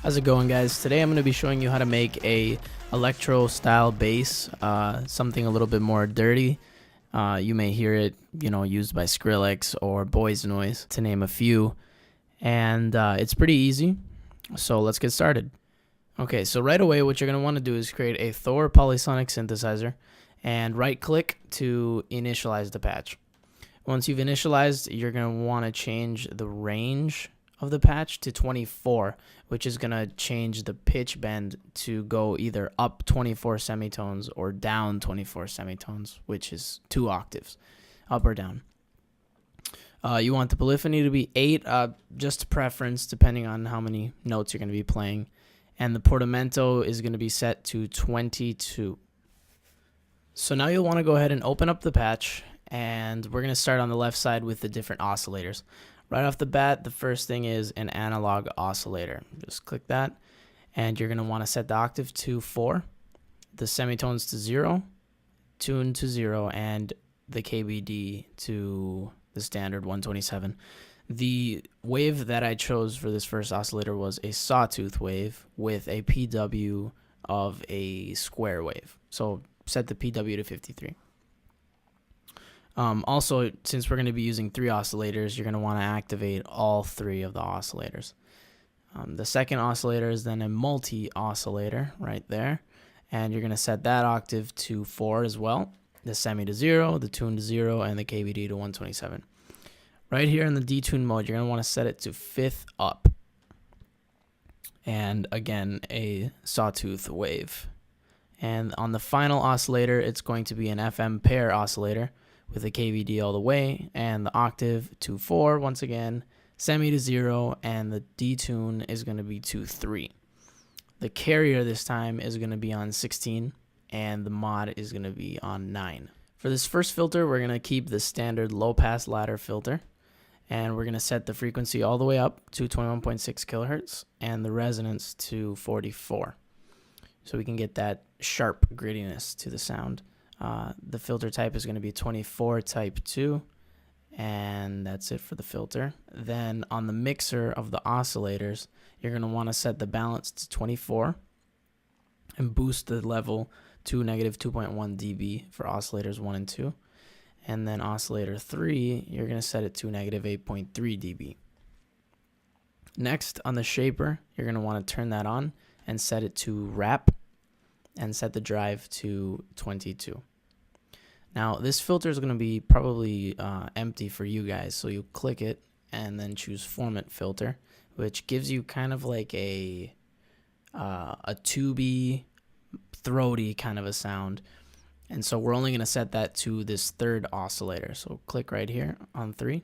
How's it going, guys? Today I'm going to be showing you how to make a electro style bass, something a little bit more dirty. You may hear it, used by Skrillex or Boyz Noize, to name a few. And it's pretty easy, so let's get started. Okay, so right away what you're going to want to do is create a Thor polysonic synthesizer and right click to initialize the patch. Once you've initialized, you're going to want to change the range of the patch to 24, which is going to change the pitch bend to go either up 24 semitones or down 24 semitones, which is 2 octaves, up or down. You want the polyphony to be 8, just preference depending on how many notes you're going to be playing. And the portamento is going to be set to 22. So now you'll want to go ahead and open up the patch, and we're going to start on the left side with the different oscillators. Right off the bat, the first thing is an analog oscillator. Just click that, and you're going to want to set the octave to 4, the semitones to 0, tune to 0, and the KBD to the standard 127. The wave that I chose for this first oscillator was a sawtooth wave with a PW of a square wave. So set the PW to 53. Also, since we're going to be using 3 oscillators, you're going to want to activate all 3 of the oscillators. The second oscillator is then a multi-oscillator right there, and you're going to set that octave to 4 as well, the semi to 0, the tune to 0, and the KBD to 127. Right here in the detune mode, you're going to want to set it to 5th up, and again, a sawtooth wave. And on the final oscillator, it's going to be an FM pair oscillator with a KBD all the way, and the octave to 4 once again, semi to 0, and the detune is going to be to 3. The carrier this time is going to be on 16, and the mod is going to be on 9. For this first filter, we're going to keep the standard low pass ladder filter, and we're going to set the frequency all the way up to 21.6 kilohertz and the resonance to 44, so we can get that sharp grittiness to the sound. The filter type is going to be 24 type 2, and that's it for the filter. Then on the mixer of the oscillators, you're going to want to set the balance to 24 and boost the level to negative 2.1 dB for oscillators 1 and 2. And then oscillator 3, you're going to set it to negative 8.3 dB. Next, on the shaper, you're going to want to turn that on and set it to wrap and set the drive to 22. Now, this filter is going to be probably empty for you guys, so you click it and then choose Format Filter, which gives you kind of like a tubey, throaty kind of a sound. And so we're only going to set that to this third oscillator. So click right here on 3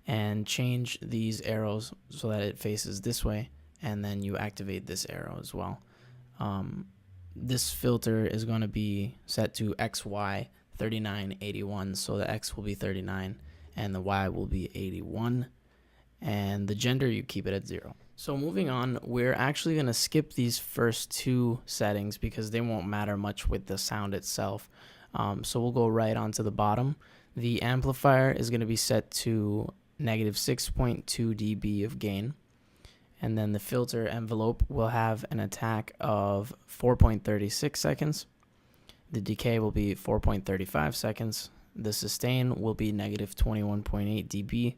and change these arrows so that it faces this way, and then you activate this arrow as well. This filter is going to be set to XY 3981, so the X will be 39 and the Y will be 81, and the gender you keep it at 0. So moving on, we're actually going to skip these first 2 settings because they won't matter much with the sound itself. So we'll go right on to the bottom. The amplifier is going to be set to negative 6.2 dB of gain. And then the filter envelope will have an attack of 4.36 seconds. The decay will be 4.35 seconds. The sustain will be negative 21.8 dB.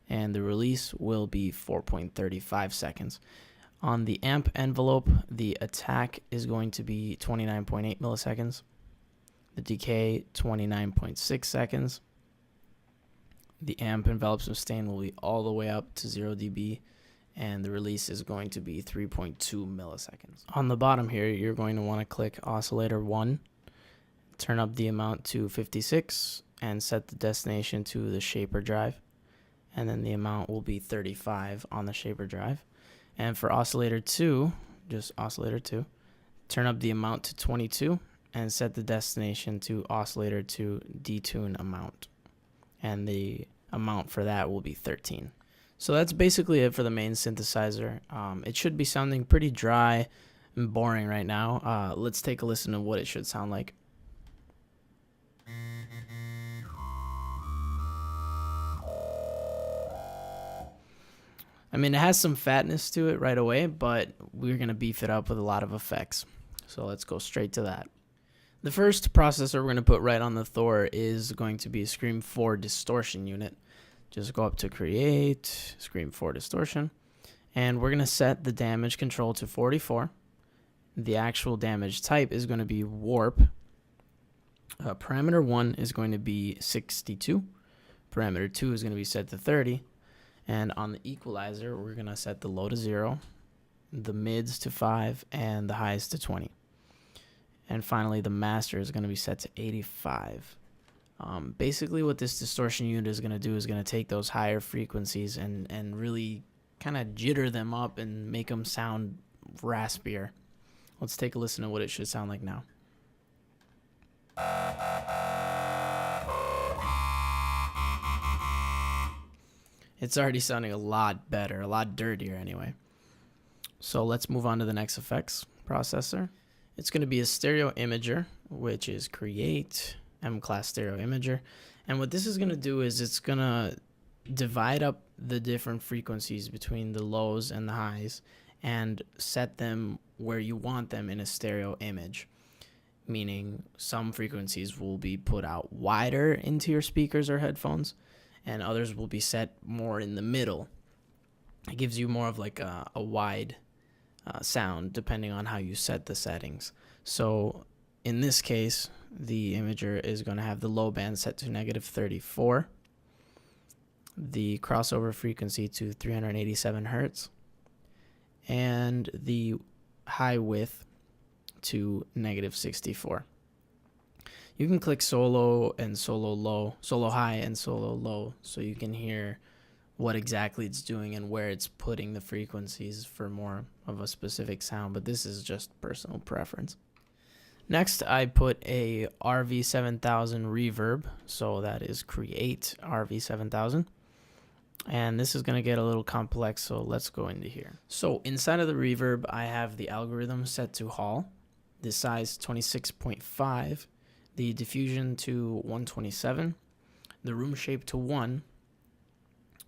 And the release will be 4.35 seconds. On the amp envelope, the attack is going to be 29.8 milliseconds. The decay, 29.6 seconds. The amp envelope sustain will be all the way up to 0 dB. And the release is going to be 3.2 milliseconds. On the bottom here, you're going to want to click oscillator 1, turn up the amount to 56, and set the destination to the shaper drive. And then the amount will be 35 on the shaper drive. And for oscillator 2, just oscillator 2, turn up the amount to 22 and set the destination to oscillator 2 detune amount. And the amount for that will be 13. So that's basically it for the main synthesizer. It should be sounding pretty dry and boring right now. Let's take a listen to what it should sound like. I mean, it has some fatness to it right away, but we're going to beef it up with a lot of effects. So let's go straight to that. The first processor we're going to put right on the Thor is going to be a Scream 4 distortion unit. Just go up to Create, Scream 4 distortion, and we're going to set the damage control to 44. The actual damage type is going to be warp. Parameter 1 is going to be 62. Parameter 2 is going to be set to 30. And on the equalizer, we're going to set the low to 0, the mids to 5, and the highs to 20. And finally, the master is going to be set to 85. Basically, what this distortion unit is going to do is going to take those higher frequencies and really kind of jitter them up and make them sound raspier. Let's take a listen to what it should sound like now. It's already sounding a lot better, a lot dirtier anyway. So let's move on to the next effects processor. It's going to be a stereo imager, which is Create, M-Class Stereo Imager. And what this is going to do is it's going to divide up the different frequencies between the lows and the highs and set them where you want them in a stereo image. Meaning some frequencies will be put out wider into your speakers or headphones, and others will be set more in the middle. It gives you more of like a wide sound depending on how you set the settings. So in this case, the imager is going to have the low band set to -34, the crossover frequency to 387 hertz, and the high width to -64. You can click solo and solo low, solo high and solo low, so you can hear what exactly it's doing and where it's putting the frequencies for more of a specific sound, but this is just personal preference. Next, I put a RV7000 reverb, so that is Create RV7000. And this is going to get a little complex, so let's go into here. So inside of the reverb, I have the algorithm set to Hall, the size 26.5, the diffusion to 127, the room shape to 1,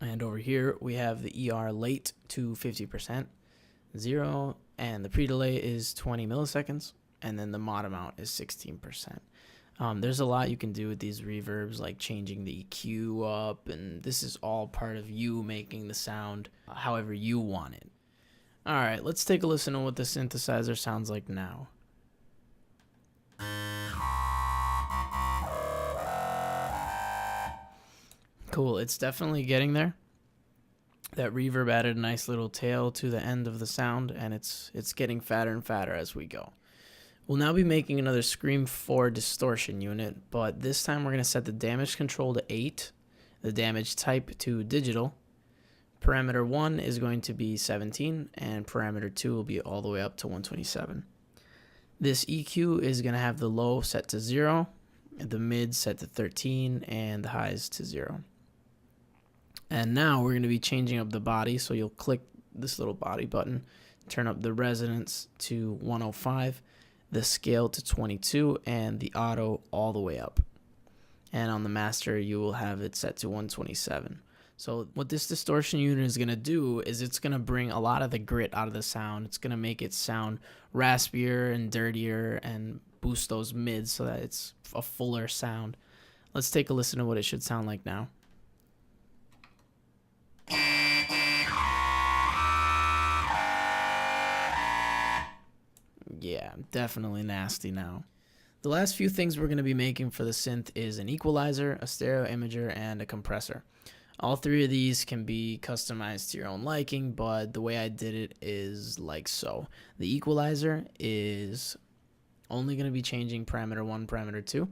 and over here we have the ER late to 50%, 0, and the pre-delay is 20 milliseconds, and then the mod amount is 16%. There's a lot you can do with these reverbs, like changing the EQ up, and this is all part of you making the sound however you want it. Alright, let's take a listen to what the synthesizer sounds like now. Cool, it's definitely getting there. That reverb added a nice little tail to the end of the sound, and it's getting fatter and fatter as we go. We'll now be making another Scream 4 distortion unit, but this time we're going to set the damage control to 8, the damage type to digital. Parameter 1 is going to be 17, and parameter 2 will be all the way up to 127. This EQ is going to have the low set to 0, the mid set to 13, and the highs to 0. And now we're going to be changing up the body, so you'll click this little body button, turn up the resonance to 105, the scale to 22, and the auto all the way up. And on the master, you will have it set to 127. So what this distortion unit is going to do is it's going to bring a lot of the grit out of the sound. It's going to make it sound raspier and dirtier and boost those mids so that it's a fuller sound. Let's take a listen to what it should sound like now. Yeah, definitely nasty now. The last few things we're going to be making for the synth is an equalizer, a stereo imager, and a compressor. All three of these can be customized to your own liking, but the way I did it is like so. The equalizer is only going to be changing parameter 1, parameter 2.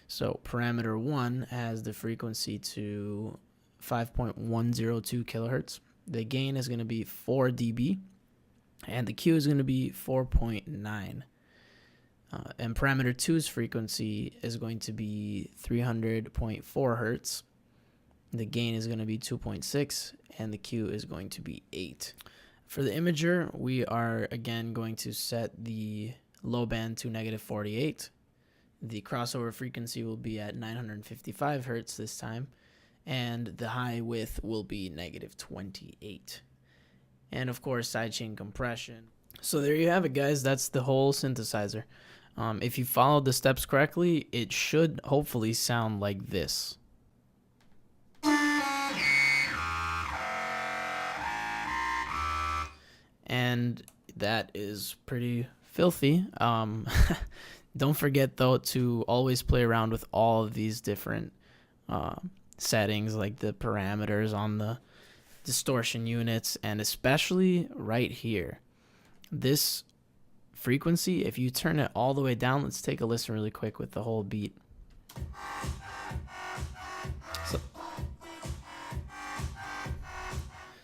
So parameter 1 has the frequency to 5.102 kilohertz. The gain is going to be 4 dB, and the Q is going to be 4.9. And parameter 2's frequency is going to be 300.4 hertz. The gain is going to be 2.6, and the Q is going to be 8. For the imager, we are again going to set the low band to -48. The crossover frequency will be at 955 hertz this time, and the high width will be -28. and of course sidechain compression. So there you have it, guys. That's the whole synthesizer. If you followed the steps correctly, it should hopefully sound like this. And that is pretty filthy. Don't forget though to always play around with all of these different settings, like the parameters on the distortion units, and especially right here, this frequency, if you turn it all the way down, let's take a listen really quick with the whole beat.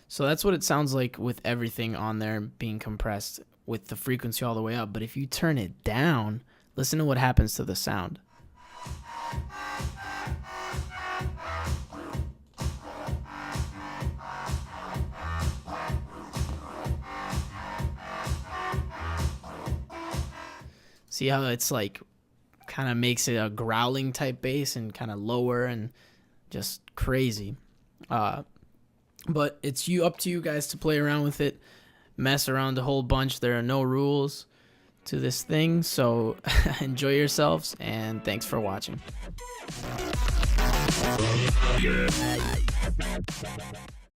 So that's what it sounds like with everything on there being compressed with the frequency all the way up. But if you turn it down, listen to what happens to the sound. See how it's like kind of makes it a growling type bass and kind of lower and just crazy. But it's up to you guys to play around with it, mess around a whole bunch. There are no rules to this thing, so enjoy yourselves, and thanks for watching.